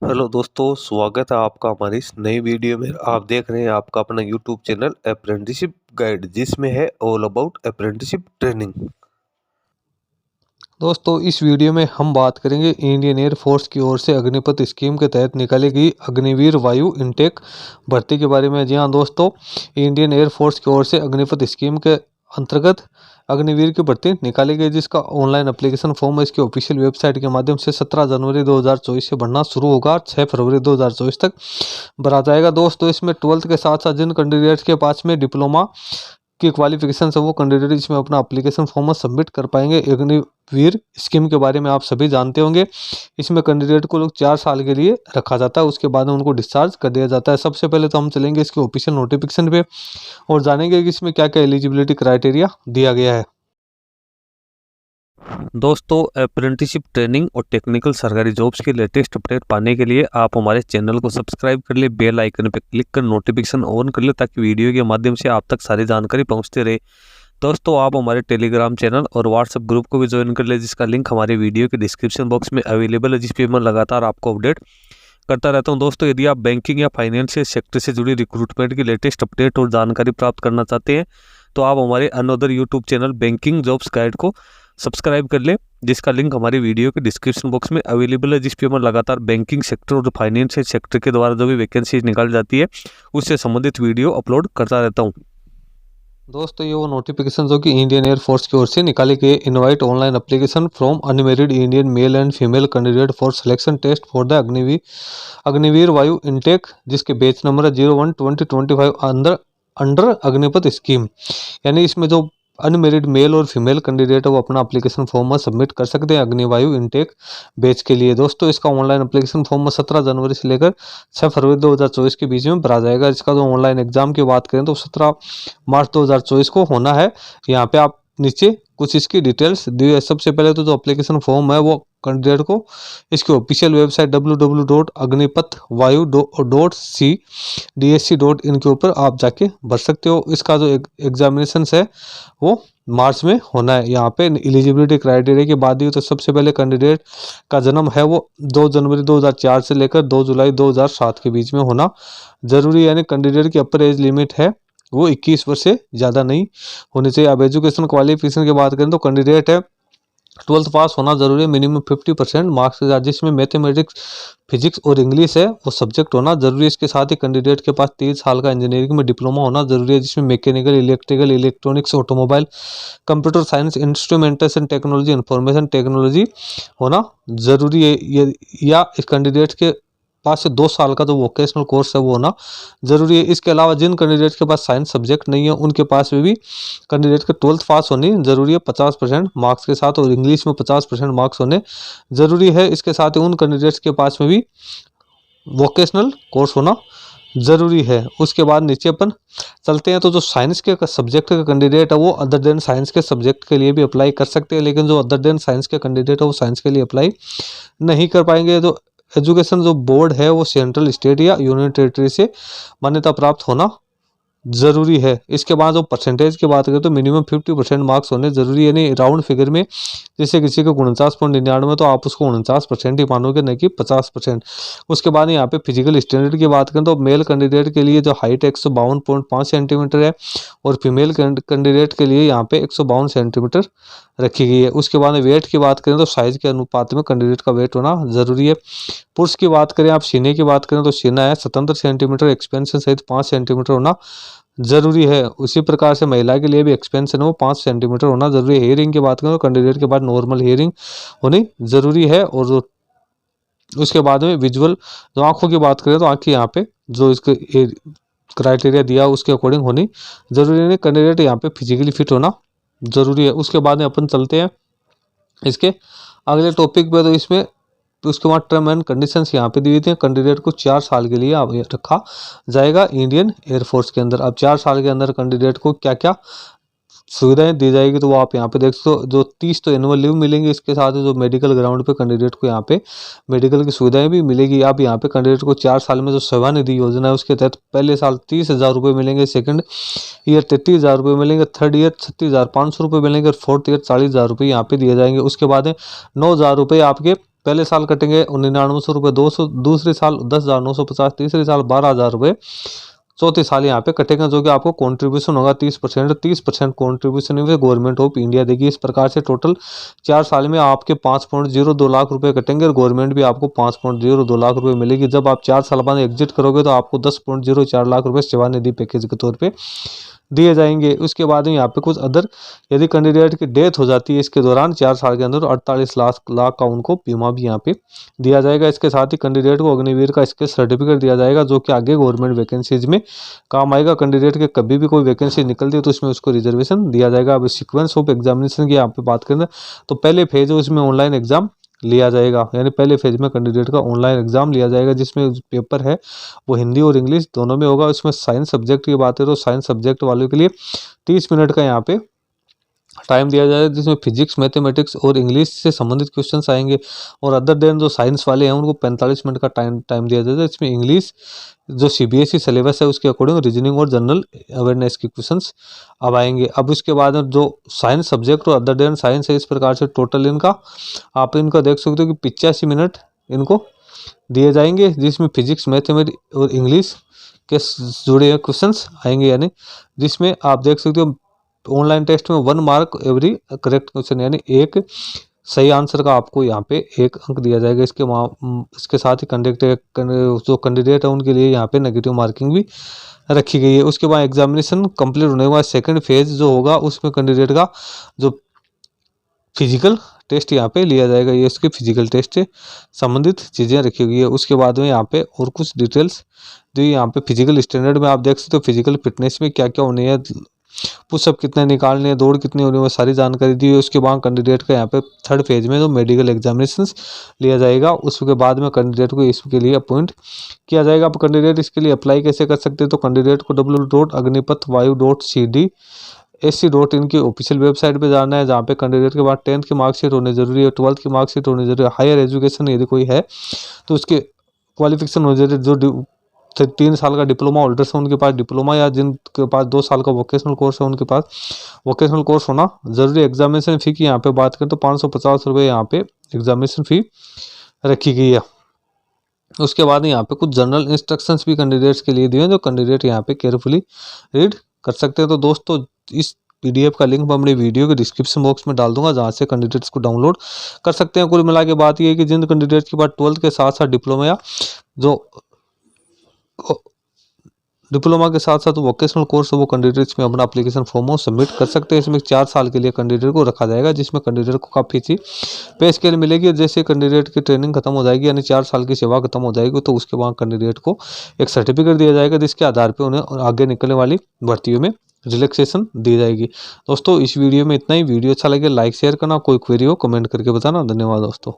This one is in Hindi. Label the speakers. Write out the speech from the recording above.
Speaker 1: हेलो दोस्तों, स्वागत है आपका हमारी इस नई वीडियो में। आप देख रहे हैं आपका अपना यूट्यूब चैनल अप्रेंटिसशिप गाइड, जिसमें है ऑल अबाउट अप्रेंटिसशिप ट्रेनिंग।
Speaker 2: दोस्तों इस वीडियो में हम बात करेंगे इंडियन एयर फोर्स की ओर से अग्निपथ स्कीम के तहत निकाली गई अग्निवीर वायु इनटेक भर्ती के बारे में। जी हाँ दोस्तों, इंडियन एयर फोर्स की ओर से अग्निपथ स्कीम के अंतर्गत अग्निवीर की भर्ती निकाली गई, जिसका ऑनलाइन एप्लीकेशन फॉर्म इसकी ऑफिशियल वेबसाइट के माध्यम से 17 जनवरी 2024 से भरना शुरू होगा। 6 फरवरी 2024 तक भरा जाएगा। दोस्तों इसमें 12th के साथ साथ जिन कैंडिडेट्स के पास में डिप्लोमा की क्वालिफिकेशन है वो कैंडिडेट इसमें अपना एप्लीकेशन फॉर्म सबमिट कर पाएंगे। अग्निवीर स्कीम के बारे में आप सभी जानते होंगे। इसमें कैंडिडेट को लोग 4 साल के लिए रखा जाता है, उसके बाद में उनको डिस्चार्ज कर दिया जाता है। सबसे पहले तो हम चलेंगे इसके ऑफिशियल नोटिफिकेशन पे और जानेंगे कि इसमें क्या क्या एलिजिबिलिटी क्राइटेरिया दिया गया है।
Speaker 1: दोस्तों, अप्रेंटिसशिप ट्रेनिंग और टेक्निकल सरकारी जॉब्स के लेटेस्ट अपडेट पाने के लिए आप हमारे चैनल को सब्सक्राइब कर ले, बेल आइकन पर क्लिक कर नोटिफिकेशन ऑन कर ले, ताकि वीडियो के माध्यम से आप तक सारी जानकारी पहुंचते रहे। दोस्तों, आप हमारे टेलीग्राम चैनल और व्हाट्सएप ग्रुप को भी ज्वाइन कर ले, जिसका लिंक हमारे वीडियो के डिस्क्रिप्शन बॉक्स में अवेलेबल है, जिस पे मैं लगातार आपको अपडेट करता रहता हूं। दोस्तों, यदि आप बैंकिंग या फाइनेंशियल सेक्टर से जुड़ी रिक्रूटमेंट की लेटेस्ट अपडेट और जानकारी प्राप्त करना चाहते हैं तो आप हमारे another YouTube channel banking jobs guide को सब्सक्राइब कर ले, जिसका लिंक हमारी वीडियो के डिस्क्रिप्शन बॉक्स में अवेलेबल है, जिस पे मैं लगातार बैंकिंग सेक्टर और फाइनेंशियल सेक्टर के द्वारा जो भी वैकेंसी निकाल जाती है उससे संबंधित वीडियो अपलोड करता रहता हूँ।
Speaker 2: दोस्तों ये वो नोटिफिकेशन जो कि इंडियन एयर फोर्स की ओर से निकाले गए invite online application from unmarried Indian male and female candidate for selection test for the Agniveer Vayu intake, जिसके बैच नंबर है 01-2025 अंडर अग्निपथ स्कीम। यानी इसमें जो अनमेरिड मेल और फीमेल कैंडिडेट है वो अपना एप्लीकेशन फॉर्म में सबमिट कर सकते हैं अग्निवायु इनटेक बैच के लिए। दोस्तों इसका ऑनलाइन एप्लीकेशन फॉर्म में 17 जनवरी से लेकर 6 फरवरी 2024 के बीच में भरा जाएगा। इसका जो ऑनलाइन एग्जाम की बात करें तो 17 मार्च 2024 को होना है। यहाँ पे आप नीचे कुछ इसकी डिटेल्स दी है। सबसे पहले तो जो एप्लीकेशन फॉर्म है वो कैंडिडेट को इसकी ऑफिशियल वेबसाइट www.agnipath.vayu.c.dsc.in के ऊपर आप जाके भर सकते हो। इसका जो एग्जामिनेशन है वो मार्च में होना है। यहाँ पे एलिजिबिलिटी क्राइटेरिया की बात हुई तो सबसे पहले कैंडिडेट का जन्म है वो 2 जनवरी 2004 से लेकर 2 जुलाई 2007 के बीच में होना जरूरी है। यानी कैंडिडेट की अपर एज लिमिट है वो 21 वर्ष से ज़्यादा नहीं होनी चाहिए। अब एजुकेशन क्वालिफिकेशन की बात करें तो कैंडिडेट है 12th पास होना जरूरी है, मिनिमम 50% मार्क्स के साथ, जिसमें मैथमेटिक्स फिजिक्स और इंग्लिश है वो सब्जेक्ट होना जरूरी है। इसके साथ ही कैंडिडेट के पास 3 साल का इंजीनियरिंग में डिप्लोमा होना जरूरी है, जिसमें mechanical, electrical, electronics, automobile, computer science, instrumentation technology, information technology होना जरूरी है। या इस कैंडिडेट के पास से 2 साल का जो वोकेशनल कोर्स है वो होना जरूरी है। इसके अलावा जिन कैंडिडेट के पास साइंस सब्जेक्ट नहीं है उनके पास में भी कैंडिडेट के 12th पास होनी जरूरी है 50% मार्क्स के साथ, और इंग्लिश में 50% मार्क्स होने जरूरी है। इसके साथ ही उन कैंडिडेट्स के पास में भी वोकेशनल कोर्स होना जरूरी है। उसके बाद नीचे अपन चलते हैं तो जो साइंस के सब्जेक्ट का कैंडिडेट है वो अदर देन साइंस के सब्जेक्ट के लिए भी अप्लाई कर सकते हैं, लेकिन जो अदर देन साइंस के कैंडिडेट है वो साइंस के लिए अप्लाई नहीं कर पाएंगे। तो एजुकेशन जो बोर्ड है वो सेंट्रल, स्टेट या यूनियन टेरिटरी से मान्यता प्राप्त होना जरूरी है। इसके बाद जो परसेंटेज की बात करें तो मिनिमम 50% मार्क्स होने जरूरी है। यानी राउंड फिगर में जैसे किसी को 49.99 तो आप उसको 49% ही मानोगे, नहीं कि 50%। उसके बाद यहाँ पे फिजिकल स्टैंडर्ड की बात करें तो मेल कैंडिडेट के लिए जो हाइट 152.5 सेंटीमीटर है और फीमेल कैंडिडेट के लिए यहाँ पे 152 सेंटीमीटर रखी गई है। उसके बाद वेट की बात करें तो साइज के अनुपात में कैंडिडेट का वेट होना जरूरी है। पुरुष की बात करें, आप सीने की बात करें तो सीना है 77 सेंटीमीटर, एक्सपेंशन सहित 5 सेंटीमीटर होना जरूरी है। उसी प्रकार से महिला के लिए भी एक्सपेंशन है वो 5 सेंटीमीटर होना जरूरी है। हेयरिंग की बात करें तो कैंडिडेट के बाद नॉर्मल हेयरिंग होनी जरूरी है। और जो उसके बाद में विजुअल जो आंखों की बात करें तो आंखें यहाँ पे जो इसके क्राइटेरिया दिया उसके अकॉर्डिंग होनी जरूरी है। कैंडिडेट यहाँ पे फिजिकली फिट होना जरूरी है। उसके बाद में अपन चलते हैं इसके अगले टॉपिक पे। तो इसमें उसके बाद टर्म एंड कंडीशंस यहाँ पे दी हुई थी। कैंडिडेट को 4 साल के लिए अब रखा जाएगा इंडियन एयरफोर्स के अंदर। अब 4 साल के अंदर कैंडिडेट को क्या क्या सुविधाएं दी जाएगी तो वो आप यहाँ पे देख सकते हो। जो 30 तो एनुअल लीव मिलेंगे, इसके साथ जो मेडिकल ग्राउंड पे कैंडिडेट को यहाँ पे मेडिकल की सुविधाएं भी मिलेगी। आप यहाँ पे कैंडिडेट को 4 साल में जो सेवानिधि योजना है उसके तहत पहले साल 30,000 रुपये मिलेंगे, सेकंड ईयर 33,000 रुपये मिलेंगे, थर्ड ईयर 36,500 रुपये मिलेंगे और फोर्थ ईयर 40,000 रुपये यहाँ पे दिए जाएंगे। उसके बाद 9,000 रुपये आपके पहले साल कटेंगे 9900 रुपये, 200 दूसरे साल 10,950, तीसरे साल 12,000 रुपये, चौथे साल यहाँ पे कटेगा, जो कि आपको कंट्रीब्यूशन होगा 30%। 30% कंट्रीब्यूशन गवर्नमेंट ऑफ इंडिया देगी। इस प्रकार से टोटल 4 साल में आपके 5.02 लाख रुपए कटेंगे और गवर्नमेंट भी आपको 5.02 लाख रुपए मिलेगी। जब आप 4 साल बाद एग्जिट करोगे तो आपको 10.04 लाख रुपए सेवानिधि पैकेज के तौर पे दिए जाएंगे। उसके बाद में यहाँ पे कुछ अदर, यदि कैंडिडेट की डेथ हो जाती है इसके दौरान 4 साल के अंदर, 48 लाख का उनको बीमा भी यहाँ पे दिया जाएगा। इसके साथ ही कैंडिडेट को अग्निवीर का स्किल सर्टिफिकेट दिया जाएगा, जो कि आगे गवर्नमेंट वैकेंसीज में काम आएगा। कैंडिडेट के कभी भी कोई वैकेंसी निकलती है तो उसमें उसको रिजर्वेशन दिया जाएगा। अब सीक्वेंस ऑफ एग्जामिनेशन की यहाँ पे बात करें तो पहले फेज है उसमें ऑनलाइन एग्जाम लिया जाएगा, यानी पहले फेज में कैंडिडेट का ऑनलाइन एग्जाम लिया जाएगा, जिसमें पेपर है वो हिंदी और इंग्लिश दोनों में होगा। उसमें साइंस सब्जेक्ट की बात है तो साइंस सब्जेक्ट वालों के लिए 30 मिनट का यहाँ पे टाइम दिया जाएगा, जिसमें फिजिक्स, मैथमेटिक्स और इंग्लिश से संबंधित क्वेश्चंस आएंगे। और अदर देन जो साइंस वाले हैं उनको 45 मिनट का टाइम दिया जाएगा। इसमें इंग्लिश जो CBSE सिलेबस है उसके अकॉर्डिंग रीजनिंग और जनरल अवेयरनेस के क्वेश्चंस अब आएंगे। अब उसके बाद जो साइंस सब्जेक्ट और अदर देन साइंस है, इस प्रकार से टोटल इनका आप इनका देख सकते हो कि 85 मिनट इनको दिए जाएंगे, जिसमें फिजिक्स, मैथमेटिक्स और इंग्लिश के जुड़े क्वेश्चंस आएंगे। यानी जिसमें आप देख सकते हो ऑनलाइन टेस्ट में 1 मार्क एवरी करेक्ट क्वेश्चन, यानी एक सही आंसर का आपको यहाँ पे 1 अंक दिया जाएगा। इसके साथ ही जो कैंडिडेट है उनके लिए यहाँ पे नेगेटिव मार्किंग भी रखी गई है। उसके बाद एग्जामिनेशन कंप्लीट होने के बाद सेकंड फेज जो होगा उसमें कैंडिडेट का जो फिजिकल टेस्ट यहाँ पे लिया जाएगा। ये इसके फिजिकल टेस्ट से संबंधित चीज़ें रखी हुई है। उसके बाद में यहाँ पे और कुछ डिटेल्स जो यहाँ पे फिजिकल स्टैंडर्ड में आप देख सकते हो, फिजिकल फिटनेस में क्या क्या होनी है, पुशअप कितने निकालने हैं, दौड़ कितनी होनी है, वो सारी जानकारी दी है। उसके बाद कैंडिडेट का यहाँ पे थर्ड फेज में जो मेडिकल एग्जामिनेशंस लिया जाएगा, उसके बाद में कैंडिडेट को इसके लिए अपॉइंट किया जाएगा। अब कैंडिडेट इसके लिए अप्लाई कैसे कर सकते हैं तो कैंडिडेट को www.agnipatvayu.cd.ac.in की ऑफिशियल वेबसाइट पे जाना है, जहाँ पे कैंडिडेट के बाद 10th की मार्कशीट होनी जरूरी है, 12th की मार्कशीट होनी जरूरी है, हायर एजुकेशन यदि कोई है तो उसके क्वालिफिकेशन हो जरूरी, जो 3 साल का डिप्लोमा होल्डर्स है उनके पास डिप्लोमा, या जिनके पास 2 साल का वोकेशनल कोर्स है उनके पास वोकेशनल कोर्स होना जरूरी। एग्जामिनेशन फ़ी की यहाँ पे बात करें तो 550 रुपये यहाँ पे एग्जामिनेशन फ़ी रखी गई है। उसके बाद यहाँ पे कुछ जनरल इंस्ट्रक्शंस भी कैंडिडेट्स के लिए दिए हैं, जो कैंडिडेट यहाँ पे केयरफुली रीड कर सकते हैं। तो दोस्तों इस PDF का लिंक मैं अपने वीडियो के डिस्क्रिप्शन बॉक्स में डाल दूंगा, जहाँ से कैंडिडेट्स को डाउनलोड कर सकते हैं। कुल मिला के बात ये है कि जिन कैंडिडेट्स के बाद 12th के साथ साथ डिप्लोमा या जो डिप्लोमा के साथ साथ वोकेशनल कोर्स है वो कैंडिडेट्स में अपना एप्लीकेशन फॉर्म सबमिट कर सकते हैं। इसमें 4 साल के लिए कैंडिडेट को रखा जाएगा, जिसमें कैंडिडेट को काफ़ी अच्छी पे स्केल मिलेगी। जैसे कैंडिडेट की ट्रेनिंग खत्म हो जाएगी, यानी 4 साल की सेवा खत्म हो जाएगी, तो उसके बाद कैंडिडेट को एक सर्टिफिकेट दिया जाएगा, जिसके आधार पर उन्हें आगे निकलने वाली भर्तियों में रिलैक्सेशन दी जाएगी। दोस्तों इस वीडियो में इतना ही। वीडियो अच्छा लगे लाइक शेयर करना, कोई क्वेरी हो कमेंट करके बताना। धन्यवाद दोस्तों।